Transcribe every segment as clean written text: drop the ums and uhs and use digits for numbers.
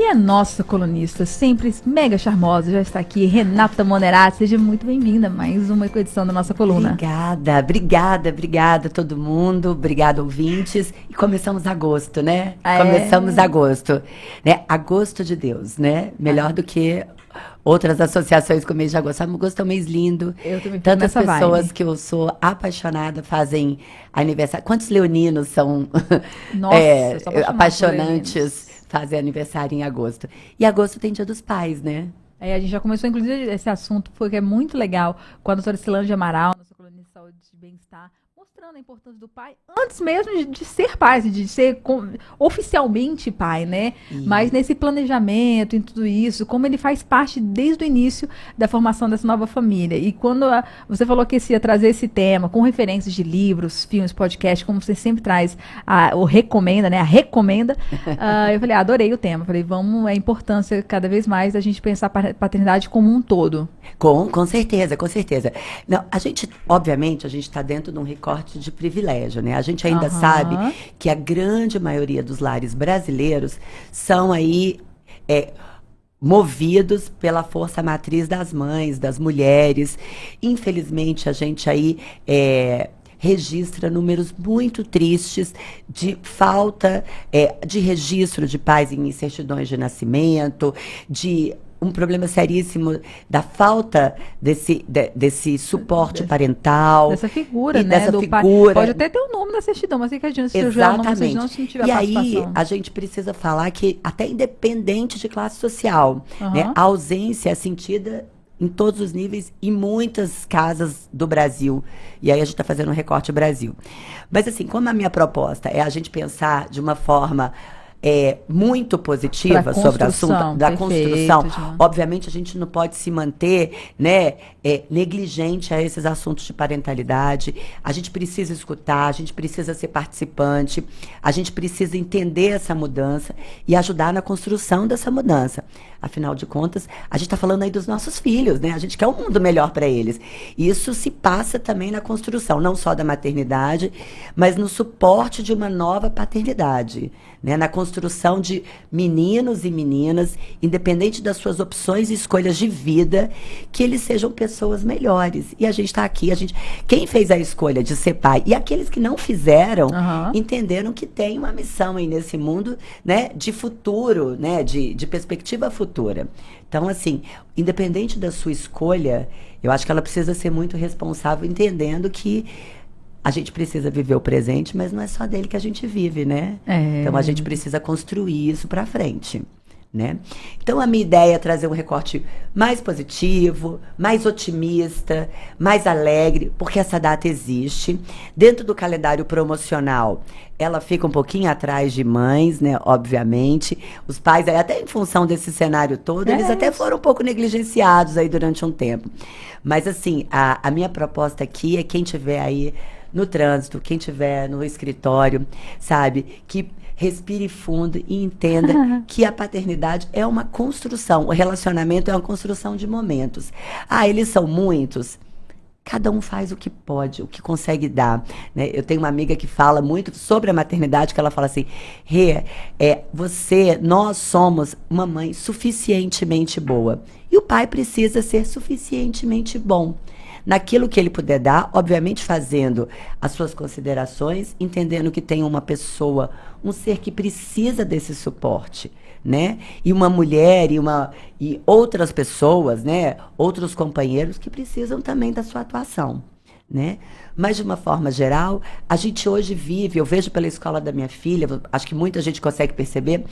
E a nossa colunista, sempre mega charmosa, já está aqui, Renata Monerati. Seja muito bem-vinda a mais uma edição da nossa coluna. Obrigada a todo mundo, obrigada ouvintes. E começamos agosto, né? Começamos agosto, né? Agosto de Deus, né? Melhor do que outras associações com o mês de agosto. Agosto é um mês lindo. Eu também fico Tantas nessa pessoas vibe. que eu sou apaixonada fazem aniversário. Quantos leoninos são Nossa, sou apaixonada por apaixonantes, leoninos. fazem aniversário em agosto. E agosto tem Dia dos Pais, né? A gente já começou, inclusive, esse assunto, porque é muito legal, com a doutora Silândia Amaral, nossa colunista de saúde e bem-estar, mostrando a importância do pai, antes mesmo de ser pai, de ser oficialmente pai, né? Mas nesse planejamento, em tudo isso, como ele faz parte desde o início da formação dessa nova família. E quando você falou que ia trazer esse tema, com referências de livros, filmes, podcasts, como você sempre traz, o recomenda, né? A recomenda, eu falei, adorei o tema. Falei, vamos, a importância cada vez mais da gente pensar a paternidade como um todo. Com certeza, com certeza. Não, obviamente, a gente está dentro de um recorte de privilégio, né? A gente ainda sabe que a grande maioria dos lares brasileiros são aí movidos pela força matriz das mães, das mulheres. Infelizmente, a gente aí registra números muito tristes de falta de registro de pais em certidões de nascimento, de um problema seríssimo da falta desse suporte parental. Dessa figura, e né? dessa do figura. Pai. Pode até ter o nome da certidão, mas que adianta se tiver o nome da certidão se não tiver E participação. aí, a gente precisa falar que, até independente de classe social, né, a ausência é sentida em todos os níveis, em muitas casas do Brasil. E aí a gente está fazendo um recorte Brasil. Mas assim, como a minha proposta é a gente pensar de uma forma muito positiva sobre o assunto da construção, obviamente a gente não pode se manter, né, negligente a esses assuntos de parentalidade. A gente precisa escutar, a gente precisa ser participante, a gente precisa entender essa mudança e ajudar na construção dessa mudança. Afinal de contas, a gente está falando aí dos nossos filhos, né? A gente quer um mundo melhor para eles. E isso se passa também na construção, não só da maternidade, mas no suporte de uma nova paternidade, né? Na construção de meninos e meninas, independente das suas opções e escolhas de vida, que eles sejam pessoas melhores. E a gente está aqui, quem fez a escolha de ser pai e aqueles que não fizeram, entenderam que tem uma missão aí nesse mundo, né, de futuro, né, de perspectiva futura. Então, assim, independente da sua escolha, eu acho que ela precisa ser muito responsável, entendendo que a gente precisa viver o presente, mas não é só dele que a gente vive, né? Então, a gente precisa construir isso para frente, né? Então, a minha ideia é trazer um recorte mais positivo, mais otimista, mais alegre, porque essa data existe. Dentro do calendário promocional, ela fica um pouquinho atrás de mães, né? Obviamente. Os pais, até em função desse cenário todo, eles até foram um pouco negligenciados aí durante um tempo. Mas, assim, a minha proposta aqui é quem tiver aí no trânsito, quem tiver no escritório, sabe, que respire fundo e entenda que a paternidade é uma construção, o relacionamento é uma construção de momentos. Eles são muitos. Cada um faz o que pode, o que consegue dar, né? Eu tenho uma amiga que fala muito sobre a maternidade, que ela fala assim, Rê, nós somos uma mãe suficientemente boa. E o pai precisa ser suficientemente bom. Naquilo que ele puder dar, obviamente fazendo as suas considerações, entendendo que tem uma pessoa, um ser que precisa desse suporte, né? E uma mulher e outras pessoas, né? Outros companheiros que precisam também da sua atuação, né? Mas, de uma forma geral, a gente hoje vive, eu vejo pela escola da minha filha, acho que muita gente consegue perceber,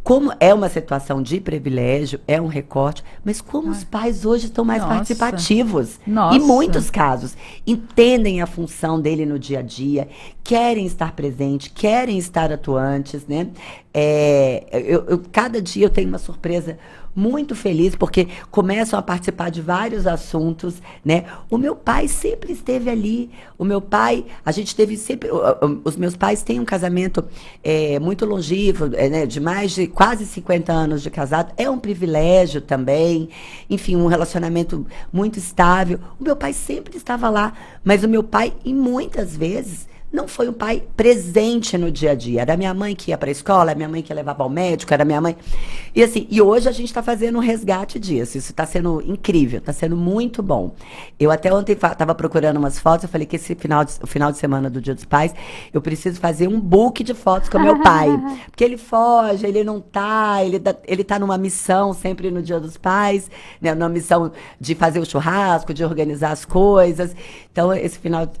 como é uma situação de privilégio, é um recorte, mas como os pais hoje estão mais participativos. Em muitos casos, entendem a função dele no dia a dia, querem estar presentes, querem estar atuantes, né? Cada dia eu tenho uma surpresa muito feliz, porque começam a participar de vários assuntos, né? O meu pai sempre esteve ali. O meu pai, a gente teve sempre... Os meus pais têm um casamento muito longevo, né? De mais de quase 50 anos de casado. É um privilégio também. Enfim, um relacionamento muito estável. O meu pai sempre estava lá, mas o meu pai, e muitas vezes, não foi um pai presente no dia a dia. Era minha mãe que ia para a escola, era minha mãe que levava ao médico, era minha mãe. E assim, e hoje a gente está fazendo um resgate disso. Isso está sendo incrível, está sendo muito bom. Eu até ontem estava procurando umas fotos, eu falei que esse o final de semana do Dia dos Pais, eu preciso fazer um book de fotos com meu pai. Porque ele foge, ele não tá, ele tá numa missão sempre no Dia dos Pais, né? Numa missão de fazer o churrasco, de organizar as coisas. Então,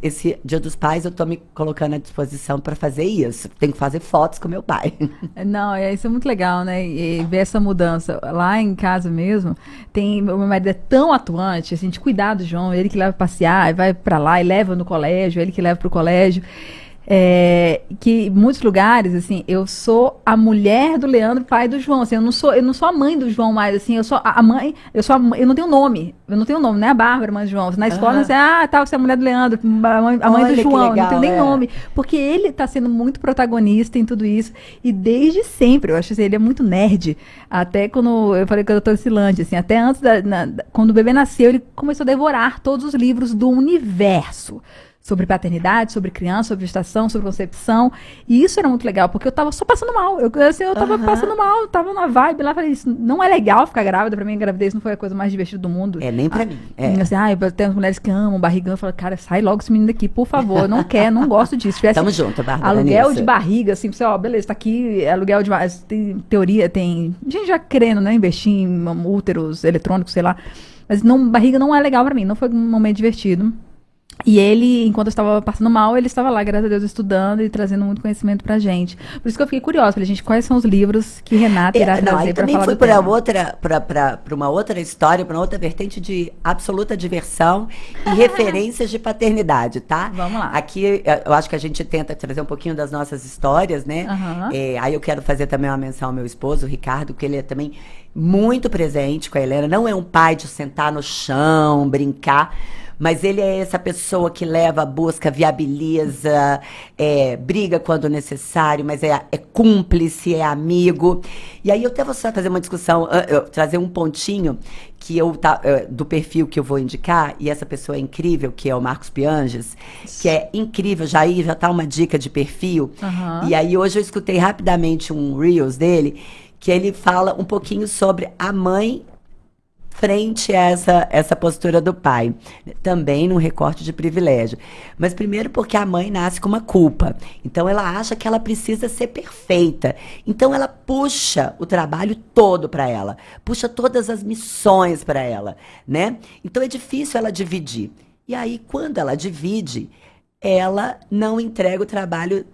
esse Dia dos Pais, eu tô me colocando à disposição para fazer isso. Tenho que fazer fotos com meu pai. Não, isso é muito legal, né? E ver essa mudança. Lá em casa mesmo, meu marido é tão atuante, assim, de cuidar do João, ele que leva passear, vai para lá e leva no colégio, ele que leva pro colégio. Que em muitos lugares, assim, eu sou a mulher do Leandro, pai do João, assim, eu não sou a mãe do João mais, assim, eu sou a mãe, eu não tenho nome, né, a Bárbara, mãe do João, na escola, assim, você é a mulher do Leandro, a mãe do João, legal, não tenho nem nome, porque ele tá sendo muito protagonista em tudo isso, e desde sempre, eu acho assim, ele é muito nerd, até quando eu falei com a doutora Silante, assim, até antes, quando o bebê nasceu, ele começou a devorar todos os livros do universo, sobre paternidade, sobre criança, sobre gestação, sobre concepção. E isso era muito legal, porque eu tava só passando mal. Eu tava passando mal, tava numa vibe lá, falei, isso não é legal ficar grávida. Pra mim, a gravidez não foi a coisa mais divertida do mundo. Nem pra mim. Assim, tem as mulheres que amam barrigão. Eu falo, cara, sai logo esse menino daqui, por favor. Não gosto disso. Tamo junto, Bárbara. Aluguel nisso. De barriga, assim, você, beleza, tá aqui, aluguel de barriga. Tem teoria, tem gente já querendo, né, investir em úteros eletrônicos, sei lá. Mas barriga não é legal pra mim, não foi um momento divertido. E ele, enquanto eu estava passando mal, ele estava lá, graças a Deus, estudando e trazendo muito conhecimento pra gente. Por isso que eu fiquei curiosa. Falei, gente, quais são os livros que Renata irá trazer pra falar do tema? Para uma outra história, para uma outra vertente de absoluta diversão e referências de paternidade, tá? Vamos lá. Aqui, eu acho que a gente tenta trazer um pouquinho das nossas histórias, né? Aí eu quero fazer também uma menção ao meu esposo, o Ricardo, que ele é também muito presente com a Helena. Não é um pai de sentar no chão, brincar, mas ele é essa pessoa que leva, busca, viabiliza, briga quando necessário, mas é cúmplice, é amigo. E aí eu até vou só fazer uma discussão, trazer um pontinho que do perfil que eu vou indicar, e essa pessoa é incrível, que é o Marcos Pianges, que é incrível, já tá uma dica de perfil. E aí hoje eu escutei rapidamente um Reels dele, que ele fala um pouquinho sobre a mãe frente a essa postura do pai, também num recorte de privilégio. Mas primeiro porque a mãe nasce com uma culpa, então ela acha que ela precisa ser perfeita, então ela puxa o trabalho todo para ela, puxa todas as missões para ela, né? Então é difícil ela dividir. E aí quando ela divide, ela não entrega o trabalho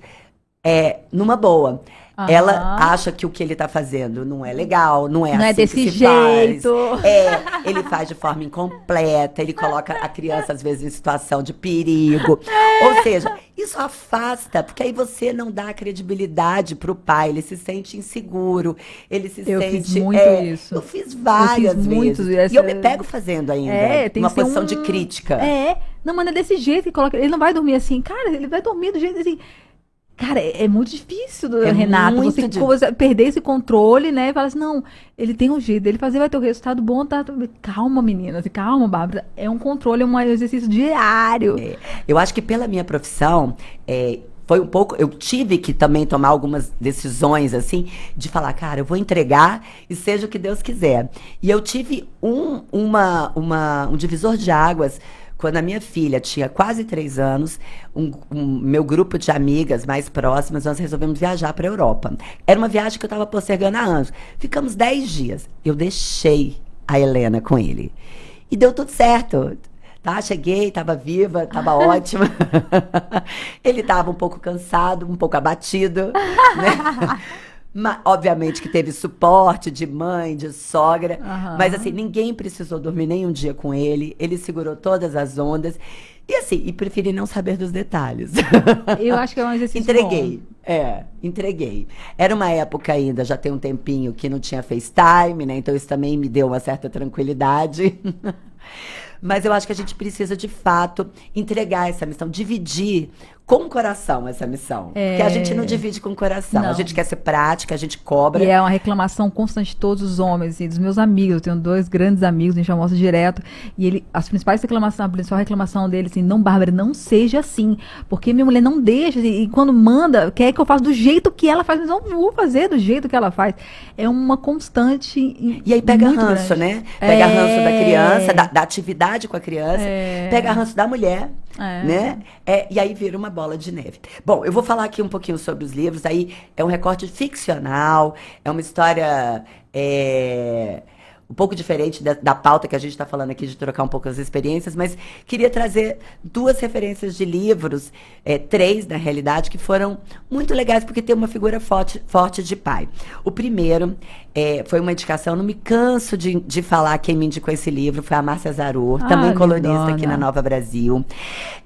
numa boa. Ela acha que o que ele tá fazendo não é legal, não é assim desse que se jeito. faz. Ele faz de forma incompleta, ele coloca a criança, às vezes, em situação de perigo. Ou seja, isso afasta, porque aí você não dá credibilidade pro pai, ele se sente inseguro, ele se eu sente... fiz muito isso. Eu fiz várias vezes. E eu me pego fazendo ainda, tem uma posição de crítica. Não, mas não é desse jeito que coloca... Ele não vai dormir assim, cara, ele vai dormir do jeito assim... Cara, é muito difícil, Renato, você perder esse controle, né? E falar assim, não, ele tem um jeito, ele fazer, vai ter o resultado bom, tá? Calma, meninas, calma, Bárbara. É um controle, é um exercício diário. Eu acho que pela minha profissão, foi um pouco, eu tive que também tomar algumas decisões, assim, de falar, cara, eu vou entregar e seja o que Deus quiser. E eu tive um divisor de águas. Quando a minha filha tinha quase 3 anos, meu grupo de amigas mais próximas, nós resolvemos viajar para a Europa. Era uma viagem que eu estava postergando há anos. Ficamos 10 dias. Eu deixei a Helena com ele. E deu tudo certo. Tá? Cheguei, estava viva, estava ótima. Ele estava um pouco cansado, um pouco abatido, né? Mas, obviamente que teve suporte de mãe, de sogra, mas assim, ninguém precisou dormir nem um dia com ele, ele segurou todas as ondas, e assim, e preferi não saber dos detalhes. Eu acho que é um exercício Entreguei, bom. Entreguei. Era uma época ainda, já tem um tempinho, que não tinha FaceTime, né, então isso também me deu uma certa tranquilidade. Mas eu acho que a gente precisa, de fato, entregar essa missão, dividir com o coração essa missão. Porque a gente não divide com o coração. Não. A gente quer ser prática, a gente cobra. E é uma reclamação constante de todos os homens e dos meus amigos. Eu tenho 2 grandes amigos, a gente almoça direto. E as principais reclamações, a principal reclamação dele, assim, não, Bárbara, não seja assim. Porque minha mulher não deixa, e quando manda, quer que eu faça do jeito que ela faz, mas eu não vou fazer do jeito que ela faz. É uma constante. E aí pega muito ranço, grande. né? Pega ranço da criança, da atividade com a criança, pega ranço da mulher. Né? E aí vira uma bola de neve. Bom, eu vou falar aqui um pouquinho sobre os livros. Aí é um recorte ficcional, é uma história um pouco diferente da pauta que a gente está falando aqui, de trocar um pouco as experiências, mas queria trazer 2 referências de livros, 3 na realidade, que foram muito legais, porque tem uma figura forte de pai. O primeiro foi uma indicação, não me canso de falar quem me indicou esse livro, foi a Márcia Zarur, também colunista aqui na Nova Brasil.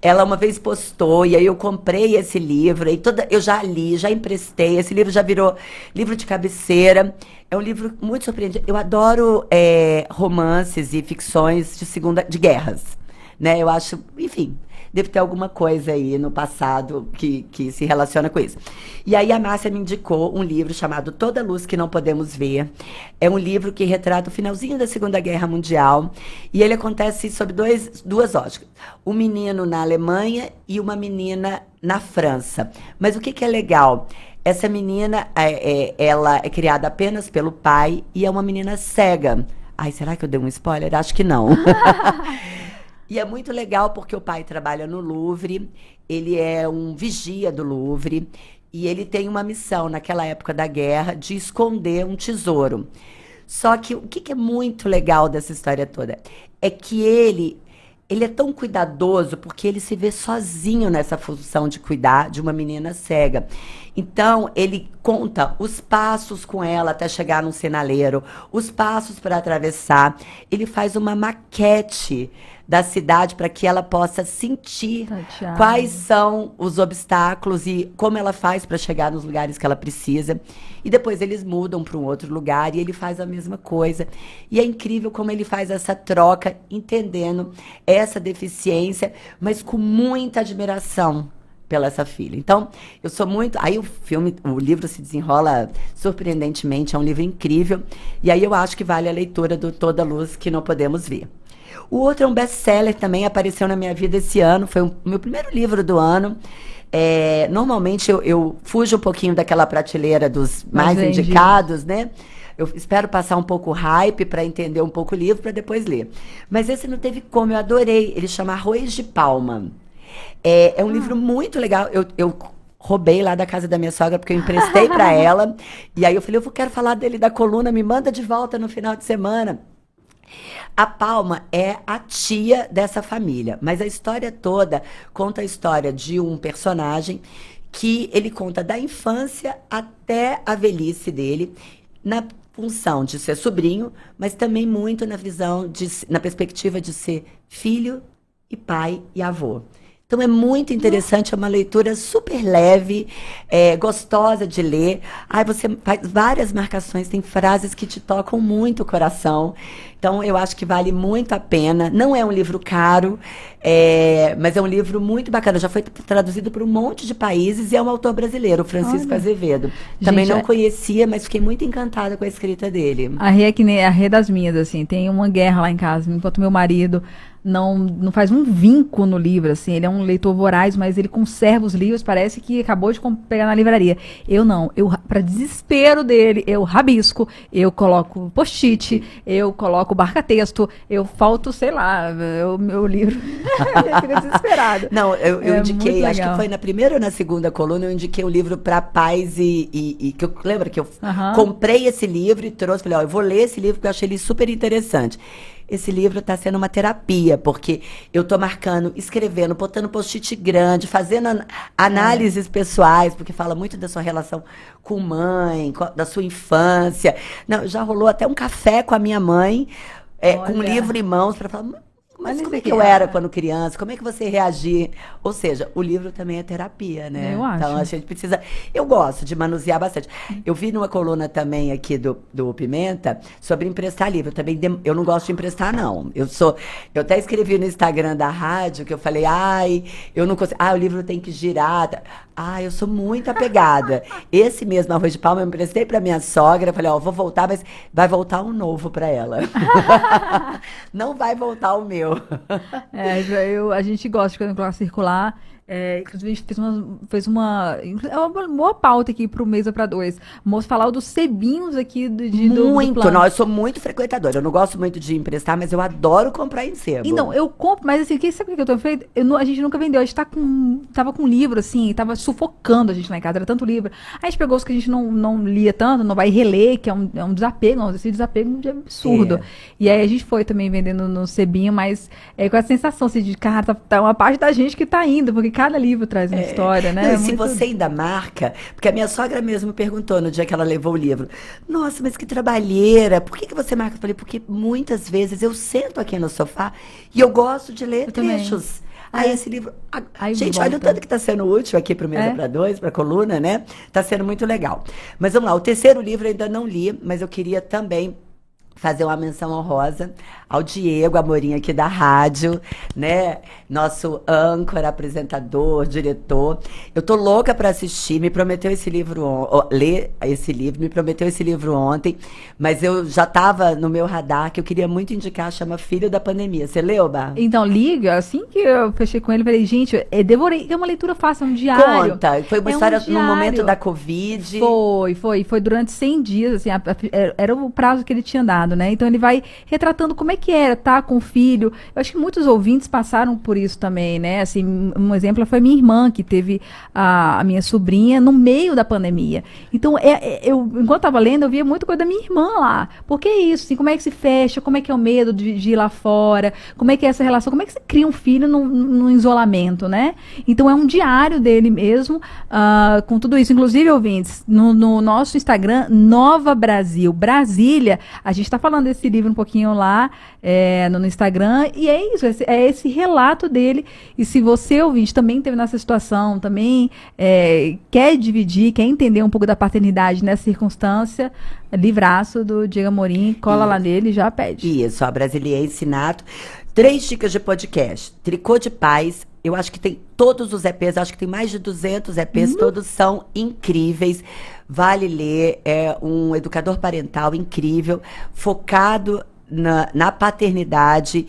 Ela uma vez postou, e aí eu comprei esse livro, eu já li, já emprestei, esse livro já virou livro de cabeceira. É um livro muito surpreendente. Eu adoro romances e ficções de guerras, né? Eu acho, enfim, deve ter alguma coisa aí no passado que se relaciona com isso. E aí a Márcia me indicou um livro chamado Toda Luz que Não Podemos Ver. É um livro que retrata o finalzinho da Segunda Guerra Mundial. E ele acontece sob duas óticas. Um menino na Alemanha e uma menina na França. Mas o que é legal? Essa menina, ela é criada apenas pelo pai e é uma menina cega. Ai, será que eu dei um spoiler? Acho que não. E é muito legal porque o pai trabalha no Louvre, ele é um vigia do Louvre e ele tem uma missão naquela época da guerra de esconder um tesouro. Só que o que é muito legal dessa história toda é que ele é tão cuidadoso porque ele se vê sozinho nessa função de cuidar de uma menina cega. Então, ele conta os passos com ela até chegar num sinaleiro, os passos para atravessar. Ele faz uma maquete da cidade para que ela possa sentir quais são os obstáculos e como ela faz para chegar nos lugares que ela precisa. E depois eles mudam para um outro lugar e ele faz a mesma coisa. E é incrível como ele faz essa troca, entendendo essa deficiência, mas com muita admiração pela essa filha. Então, eu sou muito... Aí o livro se desenrola surpreendentemente, é um livro incrível. E aí eu acho que vale a leitura do Toda Luz que Não Podemos Ver. O outro é um best-seller também, apareceu na minha vida esse ano, foi o meu primeiro livro do ano. Normalmente eu fujo um pouquinho daquela prateleira dos mais indicados, né? Eu espero passar um pouco o hype para entender um pouco o livro, para depois ler. Mas esse não teve como, eu adorei. Ele chama Arroz de Palma. É um livro muito legal. Eu roubei lá da casa da minha sogra, porque eu emprestei para ela. E aí eu falei, eu quero falar dele da coluna, me manda de volta no final de semana. A Palma é a tia dessa família, mas a história toda conta a história de um personagem que ele conta da infância até a velhice dele, na função de ser sobrinho, mas também muito na perspectiva de ser filho e pai e avô. Então é muito interessante, é uma leitura super leve, gostosa de ler. Aí você faz várias marcações, tem frases que te tocam muito o coração. Então eu acho que vale muito a pena. Não é um livro caro, mas é um livro muito bacana. Já foi traduzido para um monte de países e é um autor brasileiro, Francisco Azevedo. Também não conhecia, mas fiquei muito encantada com a escrita dele. A Rê é que nem a Rê das minhas, assim. Tem uma guerra lá em casa, enquanto meu marido não faz um vinco no livro, assim. Ele é um leitor voraz, mas ele conserva os livros, parece que acabou de pegar na livraria. Eu não. Para desespero dele, eu rabisco, eu coloco post-it, eu coloco marca-texto, eu falto, sei lá, meu livro fica desesperado. Não, eu indiquei, acho que foi na primeira ou na segunda coluna, eu indiquei um livro para pais e que eu lembro que eu comprei esse livro e trouxe, falei, eu vou ler esse livro porque eu achei ele super interessante. Esse livro está sendo uma terapia, porque eu estou marcando, escrevendo, botando post-it grande, fazendo análises pessoais, porque fala muito da sua relação com mãe, da sua infância. Não, já rolou até um café com a minha mãe, com um livro em mãos, para falar, mas como é que eu era quando criança? Como é que você reagia? Ou seja, o livro também é terapia, né? Eu acho. Então a gente precisa... Eu gosto de manusear bastante. Eu vi numa coluna também aqui do Pimenta sobre emprestar livro. Eu não gosto de emprestar, não. Eu até escrevi no Instagram da rádio que eu falei, eu não consigo. O livro tem que girar. Eu sou muito apegada. Esse mesmo Arroz de Palma eu emprestei pra minha sogra. Falei, vou voltar, mas vai voltar um novo pra ela. Não vai voltar o meu. A gente gosta de colocar circular. Inclusive, a gente fez uma boa pauta aqui pro Mesa para Dois. Vamos falar dos sebinhos aqui do eu sou muito frequentadora. Eu não gosto muito de emprestar, mas eu adoro comprar em sebo. Então, eu compro, mas assim, sabe o que eu tô feito? A gente nunca vendeu. A gente tava com livro, assim, tava sufocando a gente lá em casa, era tanto livro. Aí a gente pegou os que a gente não lia tanto, não vai reler, que é um desapego, esse desapego de absurdo. E aí a gente foi também vendendo no sebinho, mas com a sensação assim, de, cara, tá uma parte da gente que tá indo, porque cada livro traz uma história, né? Não, e se você ainda marca, porque a minha sogra mesmo me perguntou no dia que ela levou o livro, nossa, mas que trabalheira, por que você marca? Eu falei, porque muitas vezes eu sento aqui no sofá e eu gosto de ler trechos. Aí esse livro... gente, olha o tanto que está sendo útil aqui para o Mesa para Dois, para a coluna, né? Está sendo muito legal. Mas vamos lá, o terceiro livro eu ainda não li, mas eu queria também fazer uma menção honrosa ao Diego Amorim aqui da rádio, né? Nosso âncora, apresentador, diretor. Eu tô louca para assistir, me prometeu esse livro, ler esse livro, me prometeu esse livro ontem, mas eu já tava no meu radar que eu queria muito indicar, chama Filho da Pandemia. Você leu, Bá? Então, liga, assim que eu fechei com ele, falei, gente, devorei, é uma leitura fácil, é um diário. Conta, foi uma história no momento da Covid. Foi durante 100 dias, assim, era o prazo que ele tinha dado, né? Então ele vai retratando como é que era estar com o filho. Eu acho que muitos ouvintes passaram por isso também, né? Assim, um exemplo foi minha irmã, que teve a minha sobrinha no meio da pandemia. Então, enquanto estava lendo, eu via muita coisa da minha irmã lá. Por que isso? Assim, como é que se fecha? Como é que é o medo de ir lá fora? Como é que é essa relação? Como é que você cria um filho no isolamento, né? Então, é um diário dele mesmo, com tudo isso. Inclusive, ouvintes, no nosso Instagram, Nova Brasil, Brasília, a gente está falando desse livro um pouquinho lá no Instagram, e é isso, é esse relato dele. E se você, ouvinte, também esteve nessa situação, também quer dividir, quer entender um pouco da paternidade nessa circunstância, livraço do Diego Amorim, cola lá nele e já pede. Isso, a Brasiliense Nato. 3 dicas de podcast. Tricô de Paz. Eu acho que tem todos os EPs, acho que tem mais de 200 EPs, todos são incríveis. Vale ler, é um educador parental incrível, focado na paternidade.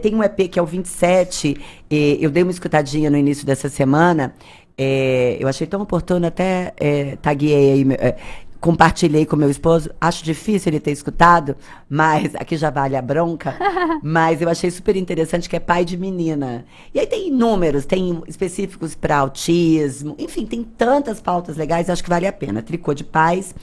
Tem um EP que é o 27, eu dei uma escutadinha no início dessa semana, eu achei tão oportuno, até taguei aí, compartilhei com meu esposo, acho difícil ele ter escutado, mas aqui já vale a bronca, mas eu achei super interessante, que é pai de menina. E aí tem números, tem específicos para autismo, enfim, tem tantas pautas legais, acho que vale a pena. Tricô de Paz,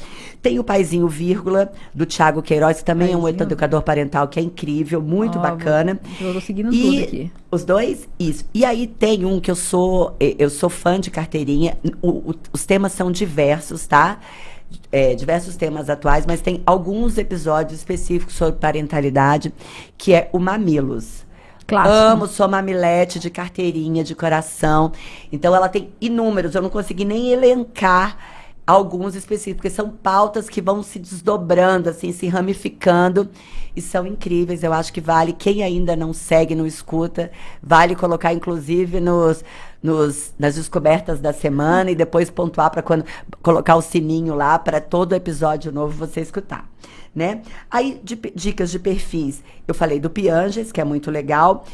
tem o Paizinho Vírgula, do Thiago Queiroz, que também é um educador parental que é incrível, muito bacana. Eu tô seguindo tudo aqui. Os dois? Isso. E aí tem um que eu sou fã de carteirinha, os temas são diversos, tá? Diversos temas atuais, mas tem alguns episódios específicos sobre parentalidade, que é o Mamilos. Clássico. Amo, sou mamilete de carteirinha, de coração. Então ela tem inúmeros, eu não consegui nem elencar alguns específicos, porque são pautas que vão se desdobrando, assim, se ramificando, e são incríveis. Eu acho que vale, quem ainda não segue, não escuta, vale colocar, inclusive, nas descobertas da semana, e depois pontuar para quando colocar o sininho lá, para todo episódio novo você escutar, né? Aí, dicas de perfis, eu falei do Pianges, que é muito legal.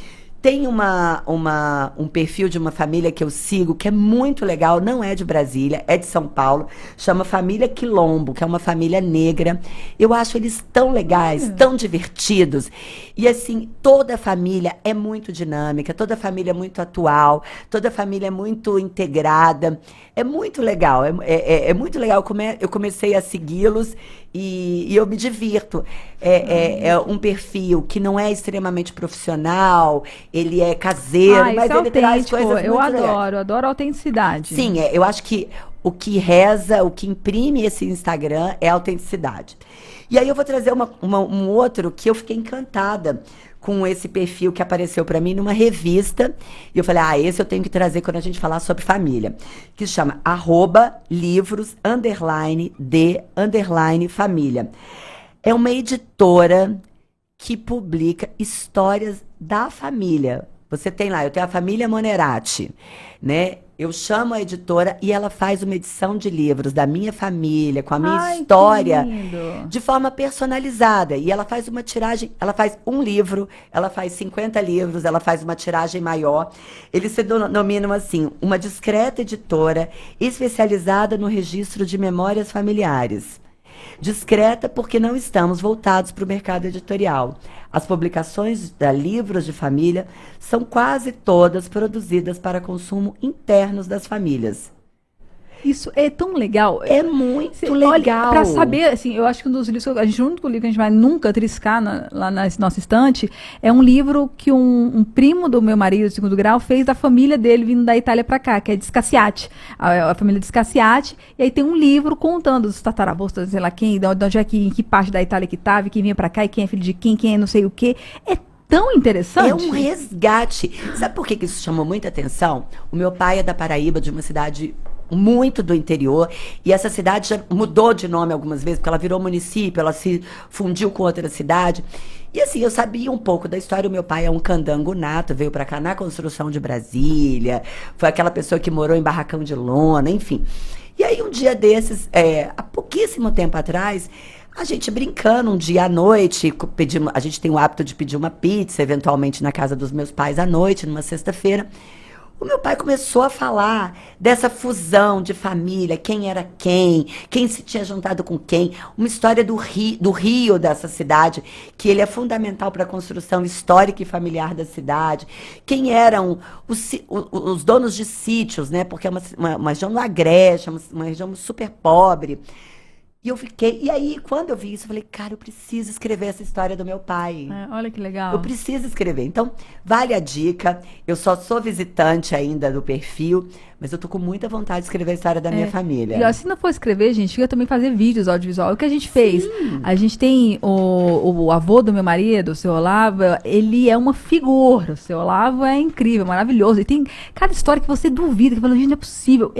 Tem um perfil de uma família que eu sigo, que é muito legal, não é de Brasília, é de São Paulo, chama Família Quilombo, que é uma família negra. Eu acho eles tão legais, tão divertidos. E assim, toda a família é muito dinâmica, toda a família é muito atual, toda a família é muito integrada. É muito legal, é muito legal. Eu comecei a segui-los e eu me divirto. É um perfil que não é extremamente profissional, ele é caseiro, mas ele traz coisas muito legais. Eu adoro a autenticidade. Sim, eu acho que o que reza, o que imprime esse Instagram é a autenticidade. E aí eu vou trazer um outro que eu fiquei encantada com esse perfil que apareceu para mim numa revista. E eu falei, esse eu tenho que trazer quando a gente falar sobre família. Que se chama @livros_de_família. É uma editora que publica histórias da família. Você tem lá, eu tenho a família Monerati, né? Eu chamo a editora e ela faz uma edição de livros da minha família, com a minha história, de forma personalizada. E ela faz uma tiragem, ela faz um livro, ela faz 50 livros, ela faz uma tiragem maior. Eles se denominam assim, uma discreta editora especializada no registro de memórias familiares. Discreta porque não estamos voltados para o mercado editorial. As publicações da livros de família são quase todas produzidas para consumo internos das famílias. Isso é tão legal. É muito legal. Para saber, assim, eu acho que um dos livros, o único livro que a gente vai nunca triscar lá na nossa estante, é um livro que um primo do meu marido, de segundo grau, fez da família dele vindo da Itália para cá, que é de Scassiati, a família de Scassiati, e aí tem um livro contando os tataravôs, sei lá quem, de onde é que, em que parte da Itália que estava, quem vinha para cá, e quem é filho de quem é não sei o quê. É tão interessante. É um resgate. Sabe por que isso chamou muita atenção? O meu pai é da Paraíba, de uma cidade muito do interior, e essa cidade já mudou de nome algumas vezes, porque ela virou município, ela se fundiu com outra cidade. E assim, eu sabia um pouco da história. O meu pai é um candango nato, veio pra cá na construção de Brasília, foi aquela pessoa que morou em barracão de lona, enfim. E aí um dia desses, há pouquíssimo tempo atrás, a gente brincando um dia à noite, a gente tem o hábito de pedir uma pizza, eventualmente na casa dos meus pais à noite, numa sexta-feira. O meu pai começou a falar dessa fusão de família, quem era quem se tinha juntado com quem, uma história do Rio dessa cidade, que ele é fundamental para a construção histórica e familiar da cidade, quem eram os donos de sítios, né? Porque é uma região do Agreste, uma região super pobre. E aí, quando eu vi isso, eu falei, cara, eu preciso escrever essa história do meu pai. Olha que legal. Eu preciso escrever. Então, vale a dica. Eu só sou visitante ainda do perfil, mas eu tô com muita vontade de escrever a história da minha família. E ó, se não for escrever, gente, fica também fazer vídeos audiovisual. O que a gente fez? Sim. A gente tem o avô do meu marido, o seu Olavo, ele é uma figura. O seu Olavo é incrível, maravilhoso. E tem cada história que você duvida, que fala, gente, não é possível.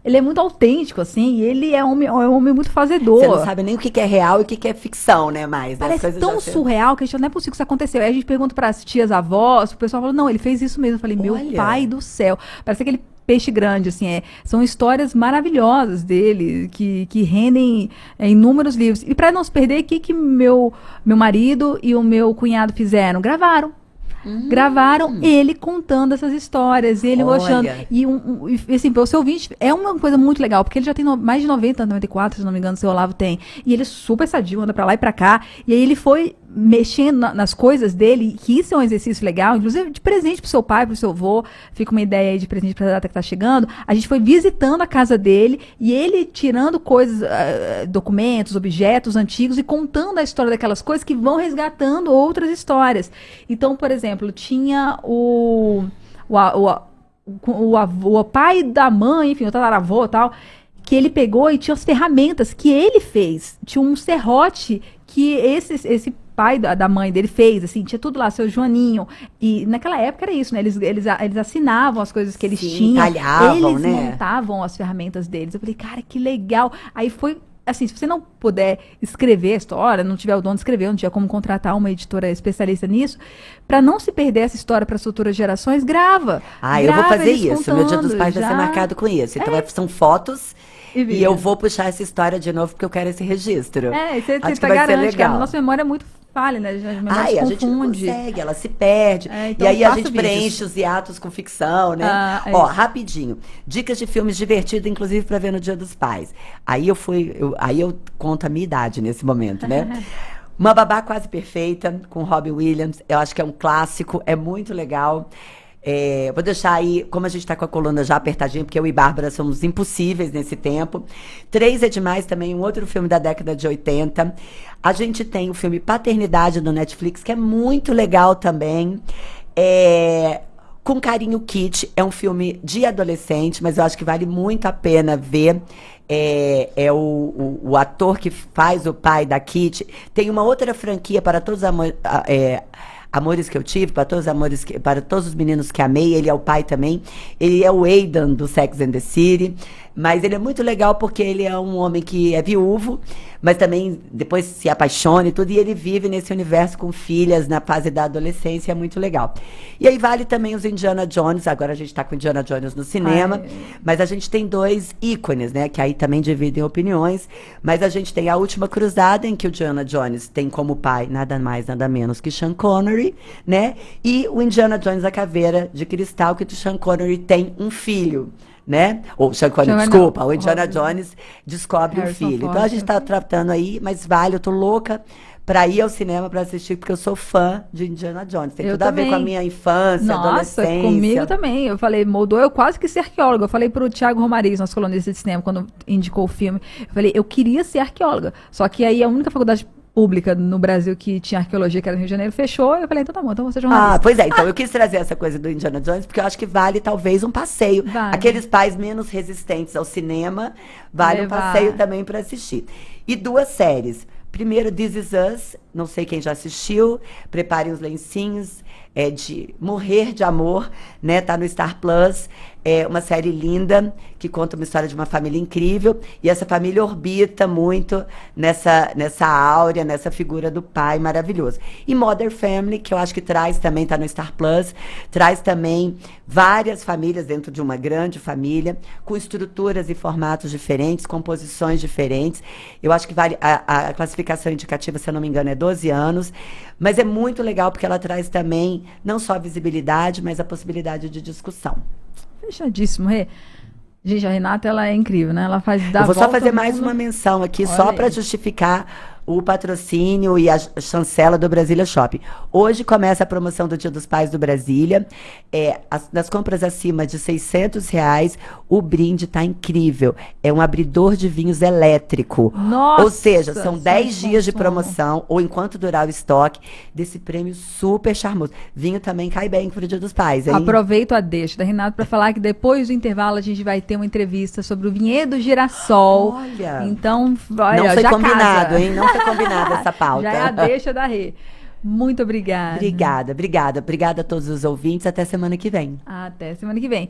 Ele é muito autêntico, assim, e ele é um homem muito fazedor. Você não sabe nem o que é real e o que é ficção, né, mais. Parece tão surreal que a gente não é possível que isso aconteceu. Aí a gente pergunta para as tias avós, o pessoal fala, não, ele fez isso mesmo. Eu falei, meu pai do céu. Parece aquele peixe grande, assim, são histórias maravilhosas dele, que rendem inúmeros livros. E para não se perder, o que meu marido e o meu cunhado fizeram? Gravaram ele contando essas histórias, ele mostrando. E assim, para o seu ouvinte, é uma coisa muito legal, porque ele já tem mais de 94, se não me engano, o seu Olavo tem. E ele é super sadio, anda pra lá e pra cá. E aí ele foi mexendo nas coisas dele, que isso é um exercício legal, inclusive de presente pro seu pai, pro seu avô. Fica uma ideia aí de presente pra data que tá chegando. A gente foi visitando a casa dele e ele tirando coisas, documentos, objetos antigos e contando a história daquelas coisas que vão resgatando outras histórias. Então, por exemplo, tinha o pai da mãe, enfim, o tataravô e tal, que ele pegou e tinha as ferramentas que ele fez. Tinha um serrote que esse pai da mãe dele fez, assim, tinha tudo lá, seu Joaninho. E naquela época era isso, né? Eles assinavam as coisas que eles tinham. Talhavam, eles montavam as ferramentas deles. Eu falei, cara, que legal. Aí foi assim, se você não puder escrever a história, não tiver o dom de escrever, não tiver como contratar uma editora especialista nisso, para não se perder essa história para as futuras gerações, grava. Eu vou fazer isso. Meu Dia dos Pais vai ser marcado com isso. Então são fotos e eu vou puxar essa história de novo porque eu quero esse registro. Você garante que a nossa memória é muito falha, né? A gente não consegue, ela se perde. Então e aí a gente preenche os hiatos com ficção, né? Rapidinho. Dicas de filmes divertidos, inclusive para ver no Dia dos Pais. Aí eu conto a minha idade nesse momento, né? Uma Babá Quase Perfeita, com Robin Williams. Eu acho que é um clássico, é muito legal. Vou deixar aí, como a gente tá com a coluna já apertadinha, porque eu e Bárbara somos impossíveis nesse tempo. 3 é Demais também, um outro filme da década de 80. A gente tem o filme Paternidade do Netflix, que é muito legal também. Com Carinho Kit, é um filme de adolescente, mas eu acho que vale muito a pena ver. O ator que faz o pai da Kit. Tem uma outra franquia para todos os amores que eu tive, para todos os meninos que amei. Ele é o pai também. Ele é o Aidan do Sex and the City. Mas ele é muito legal porque ele é um homem que é viúvo, mas também depois se apaixona e tudo. E ele vive nesse universo com filhas na fase da adolescência. É muito legal. E aí vale também os Indiana Jones. Agora a gente está com Indiana Jones no cinema. Ai. Mas a gente tem 2 ícones, né? Que aí também dividem opiniões. Mas a gente tem A Última Cruzada, em que o Indiana Jones tem como pai nada mais, nada menos que Sean Connery, né? E o Indiana Jones, a Caveira de Cristal, que o Sean Connery tem um filho, né? Ou Sean Connery, desculpa, o Indiana Jones descobre um filho. Então a gente tá tratando aí, mas vale, eu tô louca pra ir ao cinema pra assistir, porque eu sou fã de Indiana Jones. Tem tudo a ver com a minha infância, adolescência. Comigo também. Eu falei, moldou, eu quase que ser arqueóloga. Eu falei pro Thiago Romariz, nosso colunista de cinema, quando indicou o filme, eu falei, eu queria ser arqueóloga. Só que aí a única faculdade pública no Brasil que tinha arqueologia, que era no Rio de Janeiro, fechou. Eu falei, então tá bom, então você é jornalista. Ah, pois é. Então eu quis trazer essa coisa do Indiana Jones, porque eu acho que vale talvez um passeio. Vale. Aqueles pais menos resistentes ao cinema, vale um passeio também para assistir. E 2 séries. Primeiro, This Is Us, não sei quem já assistiu, preparem os lencinhos, de Morrer de Amor, né? Tá no Star Plus, é uma série linda, que conta uma história de uma família incrível, e essa família orbita muito nessa áurea, nessa figura do pai maravilhoso. E Modern Family, que eu acho que traz também, tá no Star Plus, traz também várias famílias dentro de uma grande família, com estruturas e formatos diferentes, composições diferentes. Eu acho que vale a classificação indicativa, se eu não me engano, é 12 anos, mas é muito legal porque ela traz também não só a visibilidade, mas a possibilidade de discussão. Fechadíssimo, Rê. Gente, a Renata, ela é incrível, né? Ela faz dar. Eu vou só fazer mais uma menção aqui, Olha só aí. para justificar o patrocínio e a chancela do Brasília Shopping. Hoje começa a promoção do Dia dos Pais do Brasília. Nas compras acima de R$600, o brinde tá incrível. É um abridor de vinhos elétrico. Nossa, ou seja, são 10 dias de promoção, ou enquanto durar o estoque, desse prêmio super charmoso. Vinho também cai bem pro Dia dos Pais, hein? Aproveito a deixa da Renata para falar que depois do intervalo a gente vai ter uma entrevista sobre o vinhedo girassol. Olha! Então, olha, não foi já combinado, casa. hein? Não foi combinada essa pauta. Já é a deixa da Rê. Muito obrigada. Obrigada a todos os ouvintes. Até semana que vem. Até semana que vem.